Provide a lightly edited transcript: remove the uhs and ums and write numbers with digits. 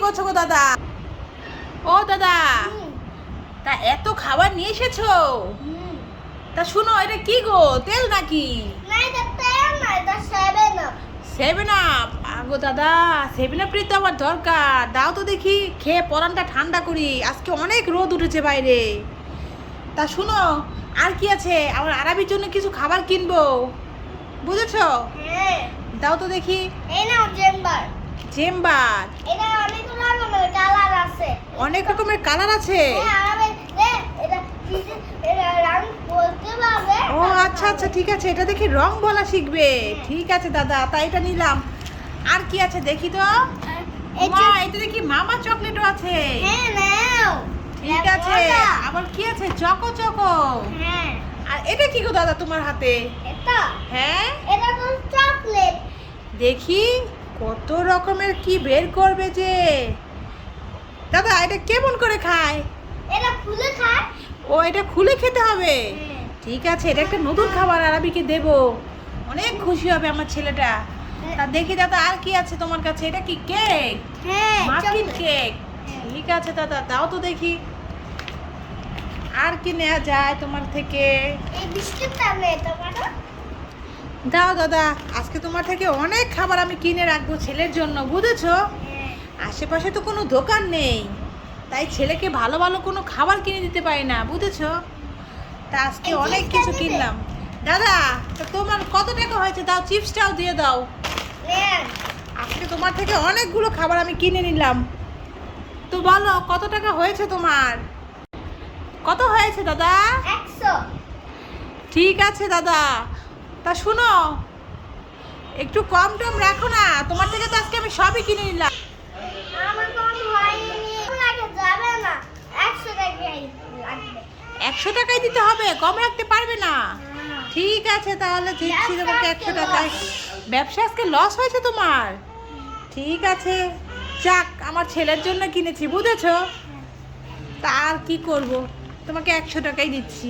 করছো গো দাদা? ও দাদা, তা এত খাবার নিয়ে এসেছো? তা শুনো, এটা কি গো, তেল নাকি? Seven up. আগো দাদা, সেভেন আপ তো আমার দরকার, দাও তো দেখি, খেয়ে পরানটা ঠান্ডা করি, আজকে অনেক রোদ উঠেছে বাইরে। তা শুনো, আর কি আছে, আমার আরাবির জন্য কিছু খাবার কিনবো, বুঝেছো? দাও তো দেখি। চেম্বার, অনেক রকমের কালার আছে। ও আচ্ছা আচ্ছা, ঠিক আছে, এটা দেখি রং বলা শিখবে। ঠিক আছে দাদা, তাই এটা নিলাম। আর কি আছে দেখি তো। মা, এটা দেখি মামা চকলেটও আছে। ঠিক আছে, আবার কি আছে, চকো চকো। আর এটা কি গো দাদা তোমার হাতে? হ্যাঁ, দেখি কত রকমের কি বের করবে যে। দাদা, এটা কেমন করে খায়? ও, এটা খুলে খেতে হবে। ঠিক আছে, এটা একটা নতুন খাবার, আরাবিকে দেবো, অনেক খুশি হবে আমার ছেলেটা। তা দেখি দাদা, আর কি আছে তোমার কাছে? এটা কি কেক? Muffin cake. ঠিক আছে দাদা, দাও তো দেখি, আর কি নেওয়া যায় তোমার থেকে? দাও দাদা, আজকে তোমার থেকে অনেক খাবার আমি কিনে রাখবো ছেলের জন্য, বুঝেছো? আশেপাশে তো কোনো দোকান নেই, তাই ছেলেকে ভালো ভালো কোনো খাবার কিনে দিতে পারি না, বুঝেছো? তা আজকে অনেক কিছু কিনলাম। দাদা, তা তোমার কত টাকা হয়েছে? দাও, চিপসটাও দিয়ে দাও। আজকে তোমার থেকে অনেকগুলো খাবার আমি কিনে নিলাম, তো বলো কত টাকা হয়েছে তোমার? কত হয়েছে দাদা? 100। ঠিক আছে দাদা, তা শুনো, একটু কম টম রাখো না, তোমার থেকে তো আজকে আমি সবই কিনে নিলাম। আমার কম হয়নি, যাবে না, 100 টাকাই লাগবে। 100 টাকায় দিতে হবে, কম রাখতে পারবে না? ঠিক আছে, তাহলে দিচ্ছি তোমাকে 100 টাকায়। ব্যবসা আজকে লস হয়েছে তোমার? ঠিক আছে, যাক, আমার ছেলের জন্য কিনেছি, বুঝেছো? তা আর কি করব, তোমাকে 100 টাকাই দিচ্ছি।